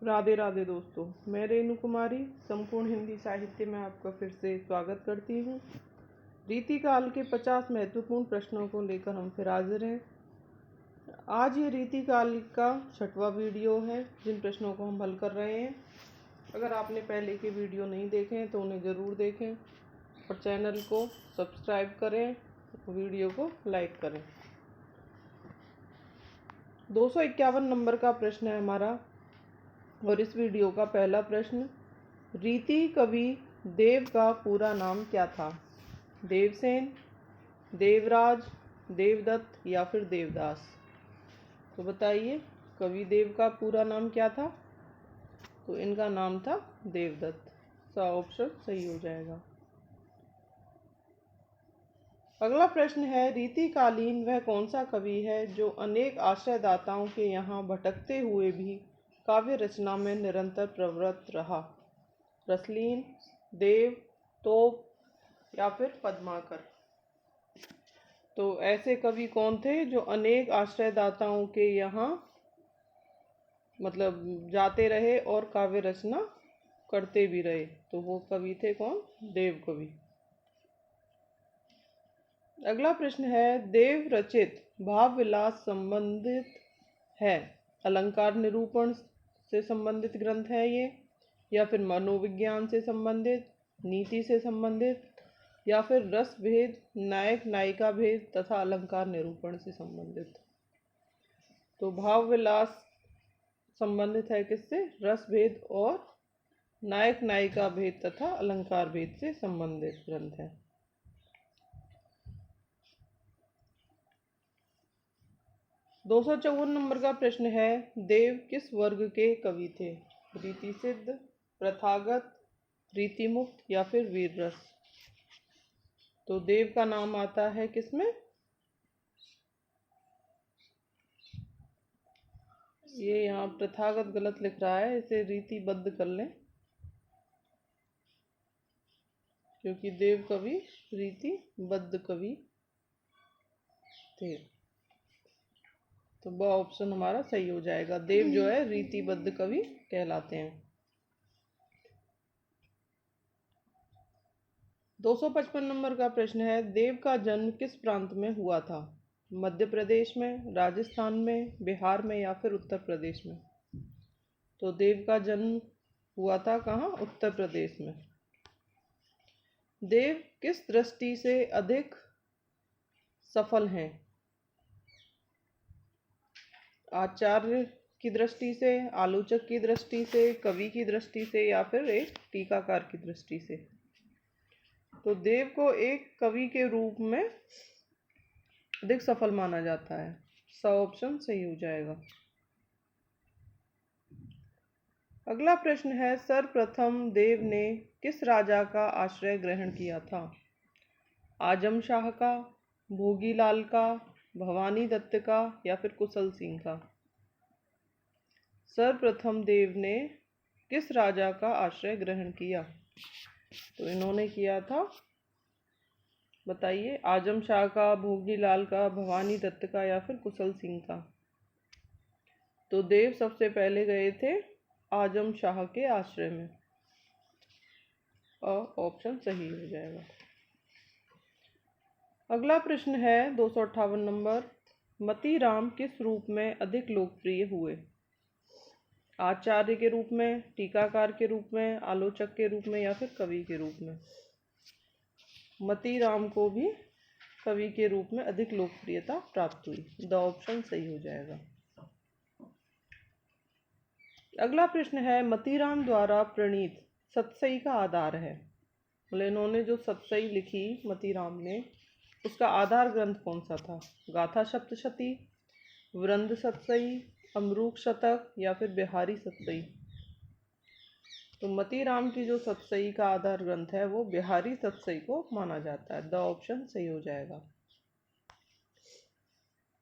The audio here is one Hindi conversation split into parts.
राधे राधे दोस्तों, मैं रेणु कुमारी संपूर्ण हिंदी साहित्य में आपका फिर से स्वागत करती हूँ। रीतिकाल के 50 महत्वपूर्ण प्रश्नों को लेकर हम फिर हाजिर हैं। आज ये रीतिकाल का 6वां वीडियो है जिन प्रश्नों को हम हल कर रहे हैं। अगर आपने पहले के वीडियो नहीं देखे हैं तो उन्हें ज़रूर देखें और चैनल को सब्सक्राइब करें, वीडियो को लाइक करें। 251 नंबर का प्रश्न है हमारा और इस वीडियो का पहला प्रश्न, रीति कवि देव का पूरा नाम क्या था? देवसेन, देवराज, देवदत्त या फिर देवदास? तो बताइए, कवि देव का पूरा नाम क्या था? तो इनका नाम था देवदत्त। सा ऑप्शन सही हो जाएगा। अगला प्रश्न है, रीतिकालीन वह कौन सा कवि है जो अनेक आश्रयदाताओं के यहाँ भटकते हुए भी काव्य रचना में निरंतर प्रवृत्त रहा? रसलीन, देव, तोप या फिर पद्माकर? तो ऐसे कवि कौन थे जो अनेक आश्रयदाताओं के यहाँ मतलब जाते रहे और काव्य रचना करते भी रहे? तो वो कवि थे कौन? देव कवि। अगला प्रश्न है, देव रचित भाव विलास संबंधित है, अलंकार निरूपण से संबंधित ग्रंथ है ये, या फिर मनोविज्ञान से संबंधित, नीति से संबंधित, या फिर रस भेद, नायक नायिका भेद तथा अलंकार निरूपण से संबंधित? तो भाव विलास संबंधित है किससे? रस भेद और नायक नायिका भेद तथा अलंकार भेद से संबंधित ग्रंथ है। 254 नंबर का प्रश्न है, देव किस वर्ग के कवि थे? रीति सिद्ध, प्रथागत, रीति मुक्त या फिर वीर रस? तो देव का नाम आता है किसमें? ये यहाँ प्रथागत गलत लिख रहा है, इसे रीतिबद्ध कर लें क्योंकि देव कवि रीतिबद्ध कवि थे। तो वह ऑप्शन हमारा सही हो जाएगा। देव जो है रीतिबद्ध कवि कहलाते हैं। 255 नंबर का प्रश्न है, देव का जन्म किस प्रांत में हुआ था? मध्य प्रदेश में, राजस्थान में, बिहार में या फिर उत्तर प्रदेश में? तो देव का जन्म हुआ था कहाँ? उत्तर प्रदेश में। देव किस दृष्टि से अधिक सफल हैं? आचार्य की दृष्टि से, आलोचक की दृष्टि से, कवि की दृष्टि से या फिर एक टीकाकार की दृष्टि से? तो देव को एक कवि के रूप में अधिक सफल माना जाता है। सा ऑप्शन सही हो जाएगा। अगला प्रश्न है, सर्वप्रथम देव ने किस राजा का आश्रय ग्रहण किया था? आजम शाह का, भोगीलाल का, भवानी दत्त का या फिर कुशल सिंह का? सर्वप्रथम देव ने किस राजा का आश्रय ग्रहण किया? तो इन्होंने किया था, बताइए, आजम शाह का, भोगीलाल का, भवानी दत्त का या फिर कुशल सिंह का? तो देव सबसे पहले गए थे आजम शाह के आश्रय में और ऑप्शन सही हो जाएगा। अगला प्रश्न है 258 नंबर, मतीराम किस रूप में अधिक लोकप्रिय हुए? आचार्य के रूप में, टीकाकार के रूप में, आलोचक के रूप में या फिर कवि के रूप में? मतीराम को भी कवि के रूप में अधिक लोकप्रियता प्राप्त हुई। द ऑप्शन सही हो जाएगा। अगला प्रश्न है, मतीराम द्वारा प्रणीत सतसई का आधार है? बोले इन्होंने जो सतसई लिखी मतीराम ने, उसका आधार ग्रंथ कौन सा था? गाथा सप्तशती, वृंद सतसई, अमरूक शतक या फिर बिहारी सतसई? तो मतीराम की जो सतसई का आधार ग्रंथ है वो बिहारी सतसई को माना जाता है। द ऑप्शन सही हो जाएगा।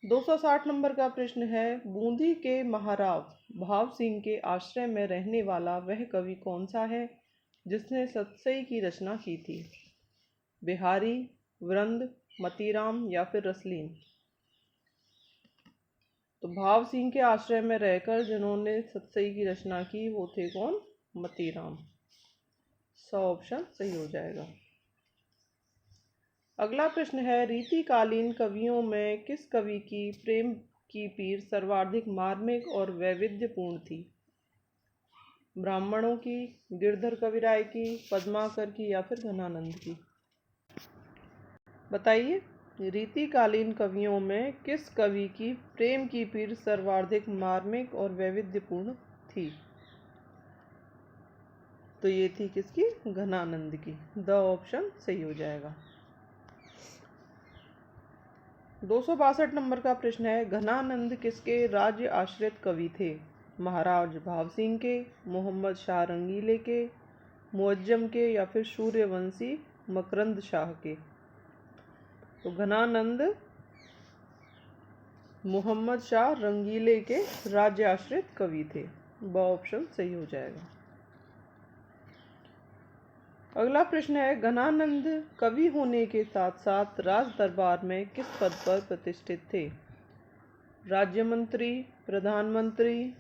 260 नंबर का प्रश्न है, बूंदी के महाराव भाव सिंह के आश्रय में रहने वाला वह कवि कौन सा है जिसने सतसई की रचना की थी? बिहारी, वृंद, मतीराम या फिर रसलीन? तो भाव सिंह के आश्रय में रहकर जिन्होंने सतसई की रचना की वो थे कौन? मतीराम। 100 ऑप्शन सही हो जाएगा। अगला प्रश्न है, रीतिकालीन कवियों में किस कवि की प्रेम की पीर सर्वाधिक मार्मिक और वैविध्यपूर्ण थी? ब्राह्मणों की, गिरधर कविराय की, पद्माकर की या फिर घनानंद की? बताइए, रीतिकालीन कवियों में किस कवि की प्रेम की पीर सर्वाधिक मार्मिक और वैविध्यपूर्ण थी? तो ये थी किसकी? घनानंद की। 2 ऑप्शन सही हो जाएगा। 262 नंबर का प्रश्न है, घनानंद किसके राज्य आश्रित कवि थे? महाराज भाव सिंह के, मोहम्मद शाह रंगीले के, मुअज्जम के या फिर सूर्यवंशी मकरंद शाह के? तो घनानंद मोहम्मद शाह रंगीले के राज्य आश्रित कवि थे। ब ऑप्शन सही हो जाएगा। अगला प्रश्न है, घनानंद कवि होने के साथ साथ राज दरबार में किस पद पर प्रतिष्ठित थे? राज्य मंत्री, प्रधानमंत्री,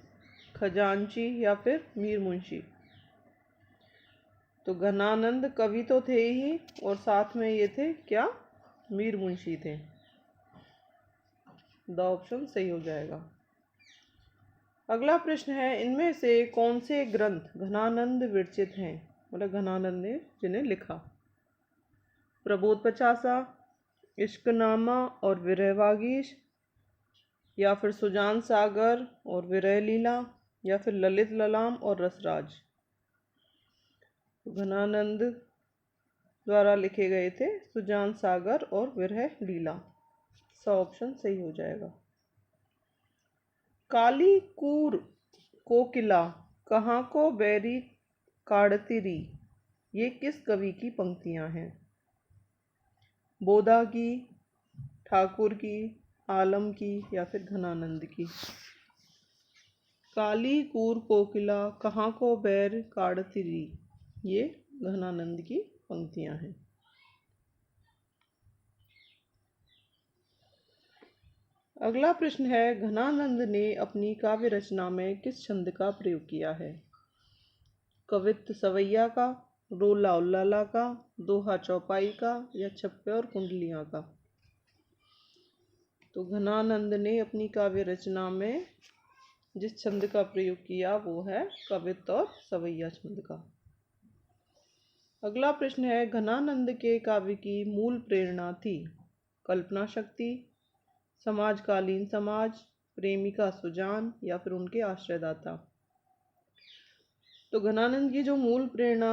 खजांची या फिर मीर मुंशी? तो घनानंद कवि तो थे ही और साथ में ये थे क्या? मीर मुंशी थे। 2 ऑप्शन सही हो जाएगा। अगला प्रश्न है, इनमें से कौन से ग्रंथ घनानंद विरचित हैं? मतलब घनानंद ने जिन्हें लिखा? प्रबोध पचासा, इश्कनामा और विरहवागीश, या फिर सुजान सागर और विरह लीला, या फिर ललित ललाम और रसराज? घनानंद द्वारा लिखे गए थे सुजान सागर और विरह लीला। 100 ऑप्शन सही हो जाएगा। काली कूर कोकिला कहाँ को बैरी काढ़ती, ये किस कवि की पंक्तियां हैं? बोधा की, ठाकुर की, आलम की या फिर घनानंद की? काली कूर कोकिला कहाँ को बैर काढ़ती, ये घनानंद की पंक्तियां हैं। अगला प्रश्न है, घनानंद ने अपनी काव्य रचना में किस छंद का प्रयोग किया है? कवित्त सवैया का, रोला उल्लाला का, दोहा चौपाई का या छप्पे और कुंडलियां का? तो घनानंद ने अपनी काव्य रचना में जिस छंद का प्रयोग किया वो है कवित्त और सवैया छंद का। अगला प्रश्न है, घनानंद के काव्य की मूल प्रेरणा थी? कल्पना शक्ति, समाजकालीन समाज, प्रेमिका सुजान या फिर उनके आश्रयदाता? तो घनानंद की जो मूल प्रेरणा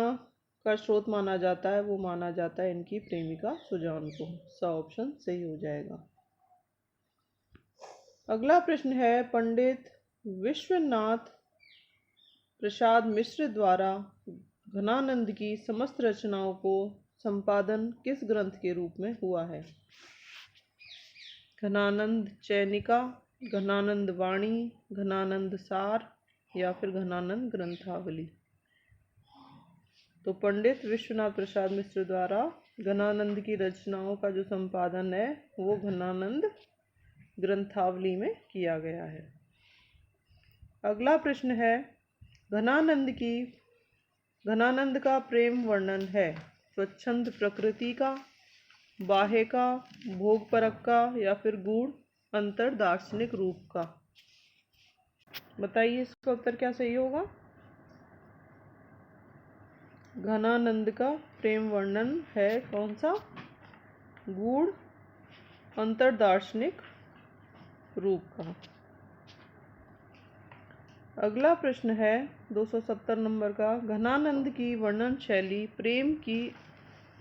का स्रोत माना जाता है वो माना जाता है इनकी प्रेमिका सुजान को। 100 ऑप्शन सही हो जाएगा। अगला प्रश्न है, पंडित विश्वनाथ प्रसाद मिश्र द्वारा घनानंद की समस्त रचनाओं को संपादन किस ग्रंथ के रूप में हुआ है? घनानंद चैनिका, घनानंद वाणी, घनानंद सार या फिर घनानंद ग्रंथावली? तो पंडित विश्वनाथ प्रसाद मिश्र द्वारा घनानंद की रचनाओं का जो संपादन है वो घनानंद ग्रंथावली में किया गया है। अगला प्रश्न है, घनानंद का प्रेम वर्णन है स्वच्छंद प्रकृति का, बाह्य का, भोग परक का या फिर गूढ़ अंतर दार्शनिक रूप का? बताइए इसका उत्तर क्या सही होगा? घनानंद का प्रेम वर्णन है कौन सा? गूढ़ अंतर दार्शनिक रूप का। अगला प्रश्न है 270 नंबर का, घनानंद की वर्णन शैली प्रेम की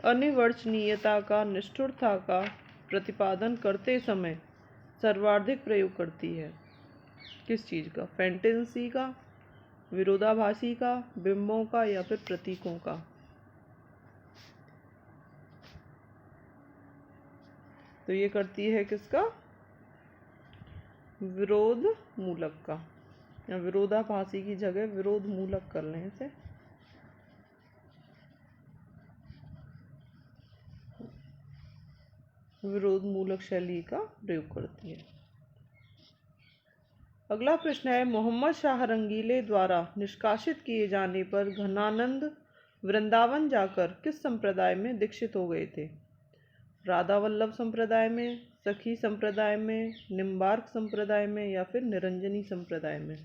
अनिर्वचनीयता का, निष्ठुरता का प्रतिपादन करते समय सर्वाधिक प्रयोग करती है? किस चीज़ का? फैंटेसी का, विरोधाभासी का, बिंबों का या फिर प्रतीकों का? तो ये करती है किसका? विरोध मूलक का, या विरोधाभासी की जगह विरोध मूलक कर लें इसे। विरोध मूलक शैली का प्रयोग करती है। अगला प्रश्न है, मोहम्मद शाह रंगीले द्वारा निष्कासित किए जाने पर घनानंद वृंदावन जाकर किस संप्रदाय में दीक्षित हो गए थे? राधा वल्लभ संप्रदाय में, सखी संप्रदाय में, निम्बार्क संप्रदाय में या फिर निरंजनी संप्रदाय में?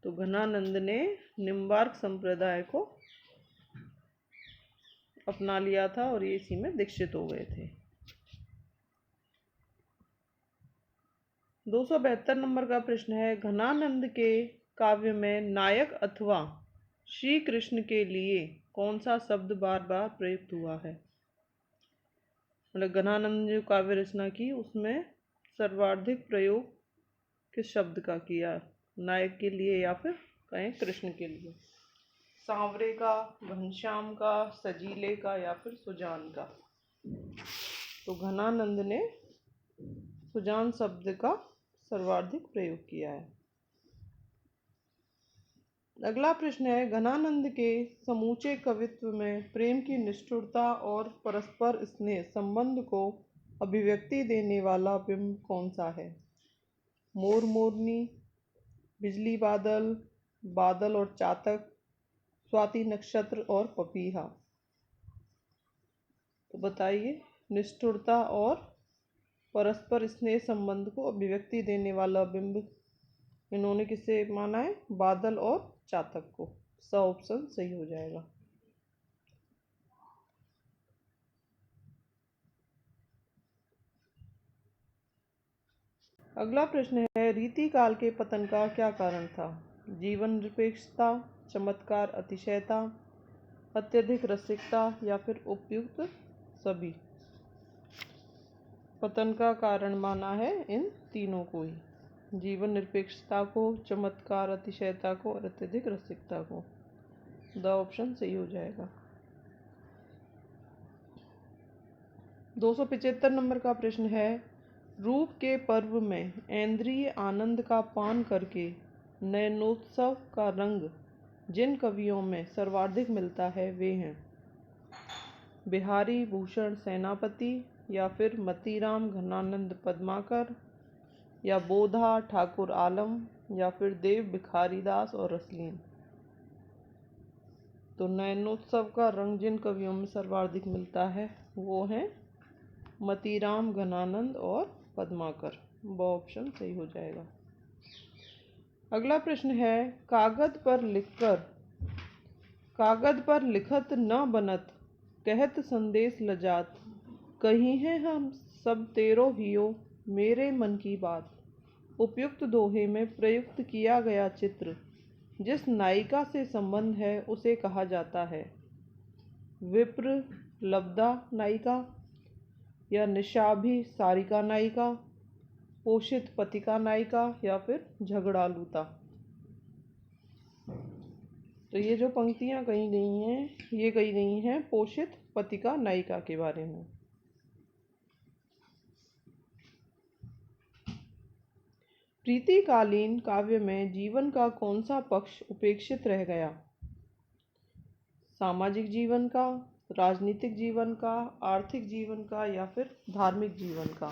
तो घनानंद ने निम्बार्क संप्रदाय को अपना लिया था और ये इसी में दीक्षित हो गए थे। 272 नंबर का प्रश्न है, घनानंद के काव्य में नायक अथवा श्री कृष्ण के लिए कौन सा शब्द बार बार प्रयुक्त हुआ है? मतलब घनानंद ने जो काव्य रचना की उसमें सर्वाधिक प्रयोग किस शब्द का किया? नायक के लिए या फिर कहें कृष्ण के लिए? सांवरे का, घनश्याम का, सजीले का या फिर सुजान का? तो घनानंद ने सुजान शब्द का सर्वाधिक प्रयोग किया है। अगला प्रश्न है, घनानंद के समूचे कवित्व में प्रेम की निष्ठुरता और परस्पर स्नेह संबंध को अभिव्यक्ति देने वाला बिंब कौन सा है? मोर मोरनी, बिजली बादल, बादल और चातक, स्वाति नक्षत्र और पपीहा? तो बताइए, निष्ठुरता और परस्पर स्नेह संबंध को अभिव्यक्ति देने वाला बिंब इन्होंने किसे माना है? बादल और चातक को। स ऑप्शन सही हो जाएगा। अगला प्रश्न है, रीति काल के पतन का क्या कारण था? जीवन निरपेक्षता, चमत्कार अतिशयता, अत्यधिक रसिकता या फिर उपयुक्त सभी? पतन का कारण माना है इन तीनों को ही, जीवन निरपेक्षता को, चमत्कार अतिशयता को और अत्यधिक रसिकता को। द ऑप्शन सही हो जाएगा। 275 नंबर का प्रश्न है, रूप के पर्व में ऐन्द्रिय आनंद का पान करके नयनोत्सव का रंग जिन कवियों में सर्वाधिक मिलता है वे हैं बिहारी भूषण सेनापति या फिर मतीराम घनानंद पद्माकर या बोधा ठाकुर आलम या फिर देव भिखारीदास और रसलीन? तो नयनोत्सव का रंग जिन कवियों में सर्वाधिक मिलता है वो हैं मतीराम घनानंद और पद्माकर। वो ऑप्शन सही हो जाएगा। अगला प्रश्न है, कागद पर लिखत न बनत कहत संदेश लजात कही है हम सब तेरो हियो मेरे मन की बात। उपयुक्त दोहे में प्रयुक्त किया गया चित्र जिस नायिका से संबंध है उसे कहा जाता है? विप्र लब्धा नायिका या निशाभी सारिका नायिका, पोषित पतिका नायिका या फिर झगड़ालूता? तो ये जो पंक्तियां कही गई हैं ये कही गई हैं पोषित पतिका नायिका के बारे में। प्रीतिकालीन काव्य में जीवन का कौन सा पक्ष उपेक्षित रह गया? सामाजिक जीवन का, राजनीतिक जीवन का, आर्थिक जीवन का या फिर धार्मिक जीवन का?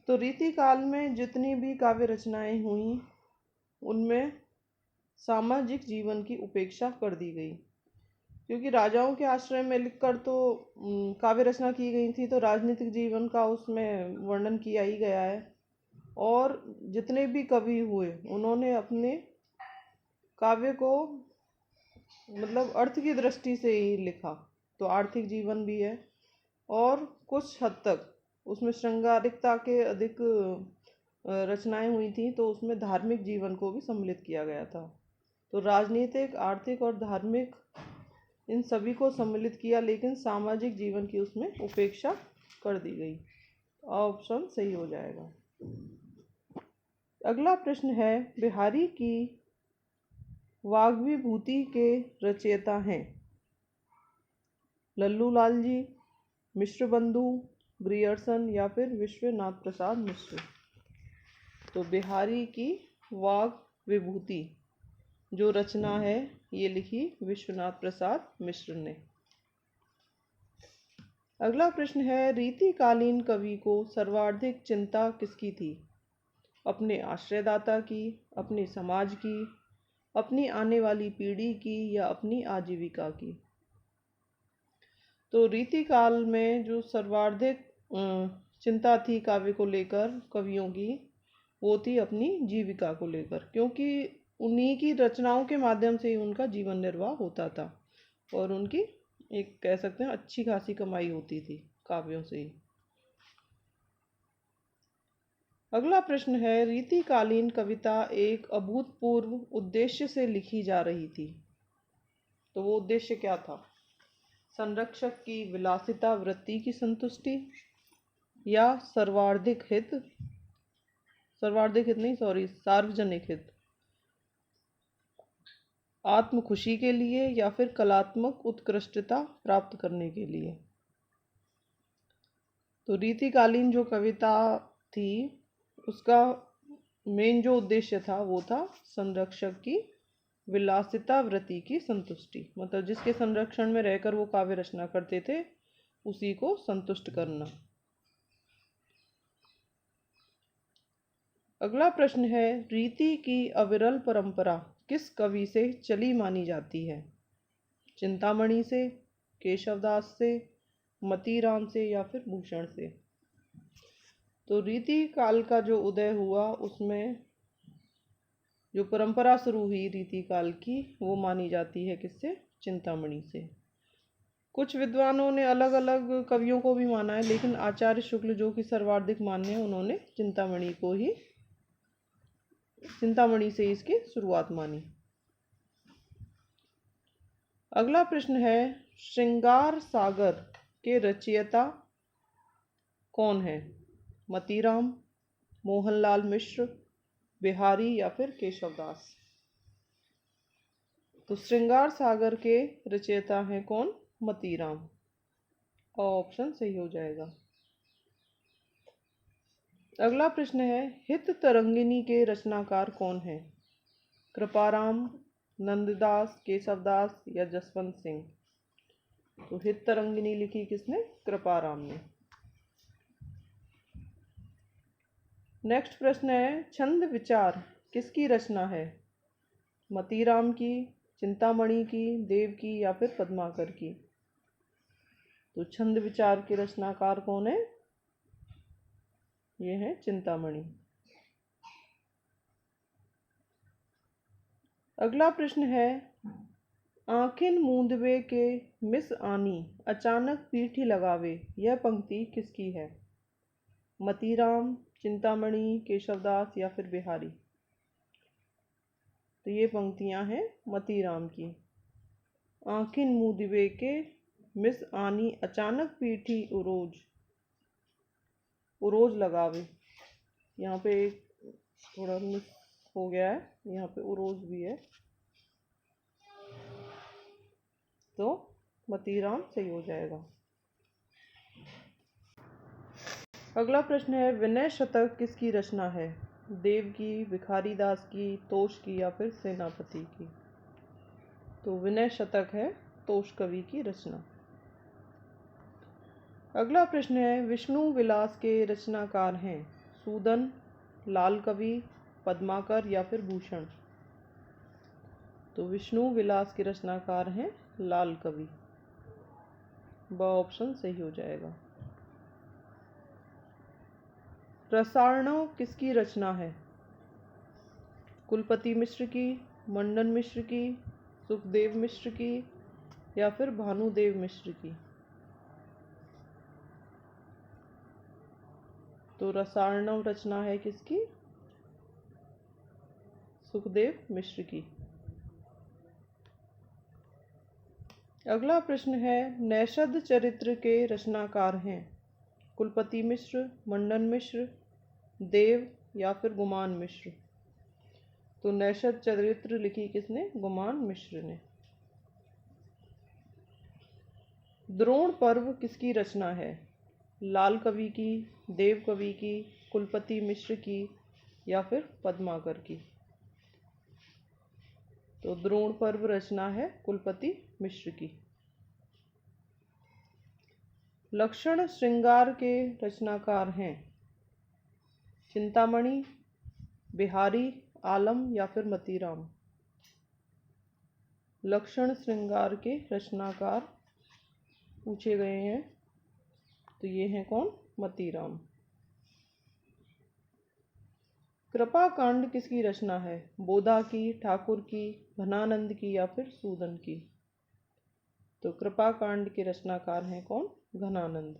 तो रीतिकाल में जितनी भी काव्य रचनाएं हुई उनमें सामाजिक जीवन की उपेक्षा कर दी गई, क्योंकि राजाओं के आश्रय में लिखकर तो काव्य रचना की गई थी, तो राजनीतिक जीवन का उसमें वर्णन किया ही गया है। और जितने भी कवि हुए उन्होंने अपने काव्य को मतलब अर्थ की दृष्टि से ही लिखा, तो आर्थिक जीवन भी है और कुछ हद तक उसमें श्रृंगारिकता के अधिक रचनाएं हुई थी, तो उसमें धार्मिक जीवन को भी सम्मिलित किया गया था। तो राजनीतिक, आर्थिक और धार्मिक इन सभी को सम्मिलित किया, लेकिन सामाजिक जीवन की उसमें उपेक्षा कर दी गई। ऑप्शन सही हो जाएगा। अगला प्रश्न है, बिहारी की वाग्विभूति के रचयिता हैं लल्लू लाल जी, मिश्र बंधु, ग्रियर्सन या फिर विश्वनाथ प्रसाद मिश्र? तो बिहारी की वाग विभूति जो रचना है ये लिखी विश्वनाथ प्रसाद मिश्र ने। अगला प्रश्न है, रीतिकालीन कवि को सर्वाधिक चिंता किसकी थी? अपने आश्रयदाता की, अपने समाज की, अपनी आने वाली पीढ़ी की या अपनी आजीविका की? तो रीतिकाल में जो सर्वाधिक चिंता थी काव्य को लेकर कवियों की, वो थी अपनी जीविका को लेकर, क्योंकि उन्हीं की रचनाओं के माध्यम से ही उनका जीवन निर्वाह होता था और उनकी एक कह सकते हैं अच्छी खासी कमाई होती थी काव्यों से ही। अगला प्रश्न है, रीतिकालीन कविता एक अभूतपूर्व उद्देश्य से लिखी जा रही थी, तो वो उद्देश्य क्या था? संरक्षक की विलासिता वृत्ति की संतुष्टि, या सार्वजनिक हित, आत्म खुशी के लिए, या फिर कलात्मक उत्कृष्टता प्राप्त करने के लिए? तो रीतिकालीन जो कविता थी उसका मेन जो उद्देश्य था वो था संरक्षक की विलासिता वृत्ति की संतुष्टि, मतलब जिसके संरक्षण में रहकर वो काव्य रचना करते थे उसी को संतुष्ट करना। अगला प्रश्न है, रीति की अविरल परंपरा किस कवि से चली मानी जाती है? चिंतामणि से, केशवदास से, मतीराम से या फिर भूषण से? तो रीति काल का जो उदय हुआ उसमें जो परंपरा शुरू हुई रीति काल की वो मानी जाती है किससे? चिंतामणि से। कुछ विद्वानों ने अलग अलग कवियों को भी माना है, लेकिन आचार्य शुक्ल जो कि सर्वाधिक मान्य है उन्होंने चिंतामणि से इसकी शुरुआत मानी। अगला प्रश्न है, श्रृंगार सागर के रचयिता कौन है? मतीराम, मोहनलाल मिश्र, बिहारी या फिर केशवदास? तो श्रृंगार सागर के रचयिता हैं कौन? मतीराम, और ऑप्शन सही हो जाएगा। अगला प्रश्न है, हित तरंगिनी के रचनाकार कौन है? कृपाराम, नंददास, केशवदास या जसवंत सिंह? तो हित तरंगिनी लिखी किसने? कृपाराम ने। नेक्स्ट प्रश्न है, छंद विचार किसकी रचना है? मतीराम की, चिंतामणि की, देव की या फिर पद्माकर की? तो छंद विचार के रचनाकार कौन है? ये है चिंतामणि। अगला प्रश्न है, आँखिन मूंदवे के मिस आनी अचानक पीठी लगावे, यह पंक्ति किसकी है? मतीराम, चिंतामणि, केशवदास या फिर बिहारी? तो ये पंक्तियां हैं मतीराम की। आँखिन मूंदवे के मिस आनी अचानक पीठी उरोज लगावे, यहाँ पे एक थोड़ा मिस हो गया है, यहाँ पे उरोज भी है, तो मतीराम सही हो जाएगा। अगला प्रश्न है, विनय शतक किसकी रचना है? देव की, भिखारीदास की, तोष की या फिर सेनापति की? तो विनय शतक है तोष कवि की रचना। अगला प्रश्न है, विष्णु विलास के रचनाकार हैं सूदन, लाल कवि, पद्माकर या फिर भूषण? तो विष्णु विलास के रचनाकार हैं लाल कवि, ब ऑप्शन सही हो जाएगा। प्रसारणव किसकी रचना है? कुलपति मिश्र की, मंडन मिश्र की, सुखदेव मिश्र की या फिर भानुदेव मिश्र की? तो रसार्णव रचना है किसकी? सुखदेव मिश्र की। अगला प्रश्न है, नैषद चरित्र के रचनाकार हैं कुलपति मिश्र, मंडन मिश्र, देव या फिर गुमान मिश्र? तो नैषद चरित्र लिखी किसने? गुमान मिश्र ने। द्रोण पर्व किसकी रचना है? लाल कवि की, देव कवि की, कुलपति मिश्र की या फिर पद्माकर की? तो द्रोण पर्व रचना है कुलपति मिश्र की। लक्षण श्रृंगार के रचनाकार हैं चिंतामणि, बिहारी, आलम या फिर मतीराम। लक्षण श्रृंगार के रचनाकार पूछे गए हैं तो ये हैं कौन? मतीराम। कृपा कांड किसकी रचना है? बोधा की, ठाकुर की, घनानंद की या फिर सूदन की? तो कृपा कांड के रचनाकार हैं कौन? घनानंद।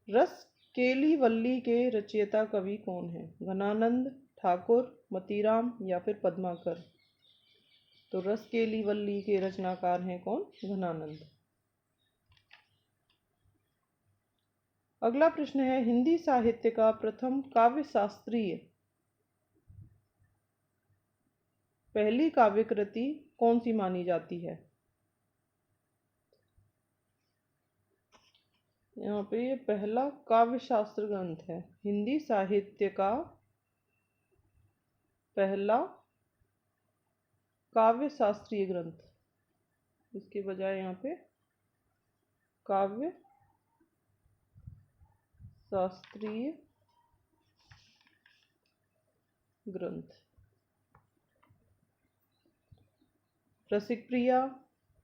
रस केली वल्ली के रचयिता कवि कौन है? घनानंद, ठाकुर, मतीराम या फिर पद्माकर? तो रस केली वल्ली के रचनाकार हैं कौन? घनानंद। अगला प्रश्न है, हिंदी साहित्य का प्रथम काव्य शास्त्रीय पहली काव्य कृति कौन सी मानी जाती है? यहाँ पे ये पहला काव्य शास्त्र ग्रंथ है। हिंदी साहित्य का पहला काव्य शास्त्रीय ग्रंथ, इसके बजाय यहाँ पे काव्य शास्त्रीय ग्रंथ। रसिक प्रिया,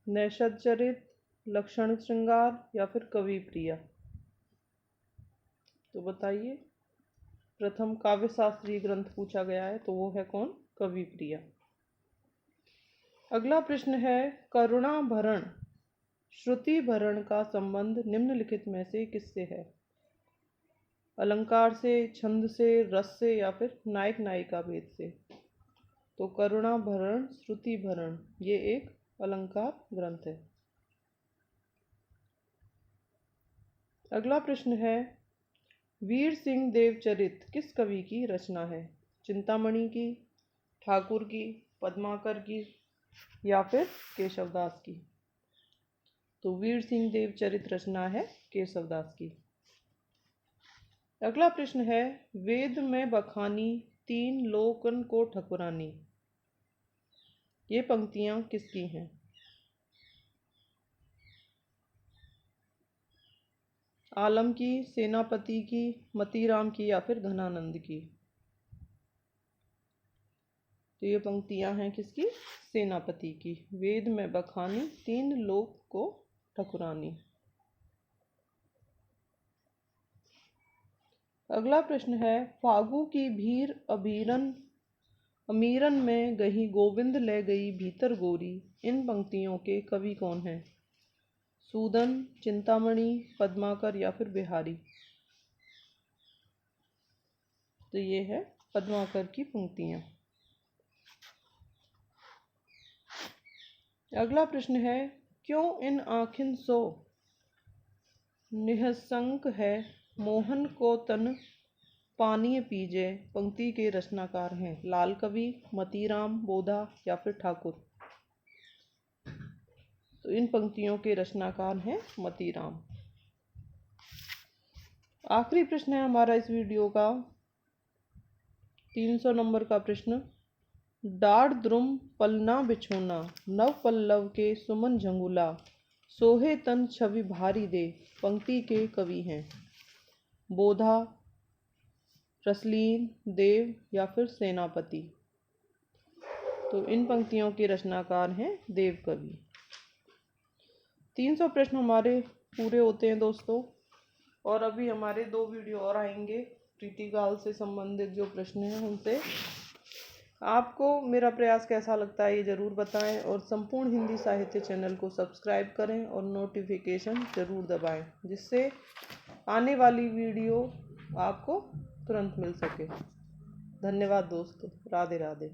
नैषद चरित, लक्षण श्रृंगार या फिर कवि प्रिया? तो बताइए, प्रथम काव्य शास्त्रीय ग्रंथ पूछा गया है तो वो है कौन? कवि प्रिया। अगला प्रश्न है, करुणाभरण श्रुति भरण का संबंध निम्नलिखित में से किससे है? अलंकार से, छंद से, रस से या फिर नायक नायिका भेद से? तो करुणाभरण श्रुति भरण ये एक अलंकार ग्रंथ है। अगला प्रश्न है, वीर सिंह देवचरित किस कवि की रचना है? चिंतामणि की, ठाकुर की, पद्माकर की या फिर केशवदास की? तो वीर सिंह देवचरित रचना है केशवदास की। अगला प्रश्न है, वेद में बखानी तीन लोकन को ठकुरानी ये पंक्तियां किसकी हैं? आलम की, सेनापति की, मतीराम की या फिर घनानंद की? तो ये पंक्तियां हैं किसकी? सेनापति की। वेद में बखानी तीन लोक को ठकुरानी। अगला प्रश्न है, फागु की भीर अमीरन में गही गोविंद ले गई भीतर गोरी इन पंक्तियों के कवि कौन हैं? सूदन, चिंतामणि, पद्माकर या फिर बिहारी? तो ये है पद्माकर की पंक्तियां। अगला प्रश्न है, क्यों इन आँखिन सो निहसंक है मोहन को तन पानीय पीजे पंक्ति के रचनाकार हैं? लाल कवि, मतीराम, बोधा या फिर ठाकुर? तो इन पंक्तियों के रचनाकार हैं मतीराम। आखिरी प्रश्न है हमारा इस वीडियो का 300 नंबर का प्रश्न, डाढ़ द्रुम पलना बिछोना नव पल्लव के सुमन झंगुला सोहे तन छवि भारी दे पंक्ति के कवि हैं? बोधा, रसलीन, देव या फिर सेनापति? तो इन पंक्तियों के रचनाकार हैं देव कवि। 300 प्रश्न हमारे पूरे होते हैं दोस्तों, और अभी हमारे 2 वीडियो और आएंगे प्रीतिकाल से संबंधित जो प्रश्न हैं उनसे। आपको मेरा प्रयास कैसा लगता है ये ज़रूर बताएं, और संपूर्ण हिंदी साहित्य चैनल को सब्सक्राइब करें और नोटिफिकेशन ज़रूर दबाएं, जिससे आने वाली वीडियो आपको तुरंत मिल सके। धन्यवाद दोस्तों। राधे राधे।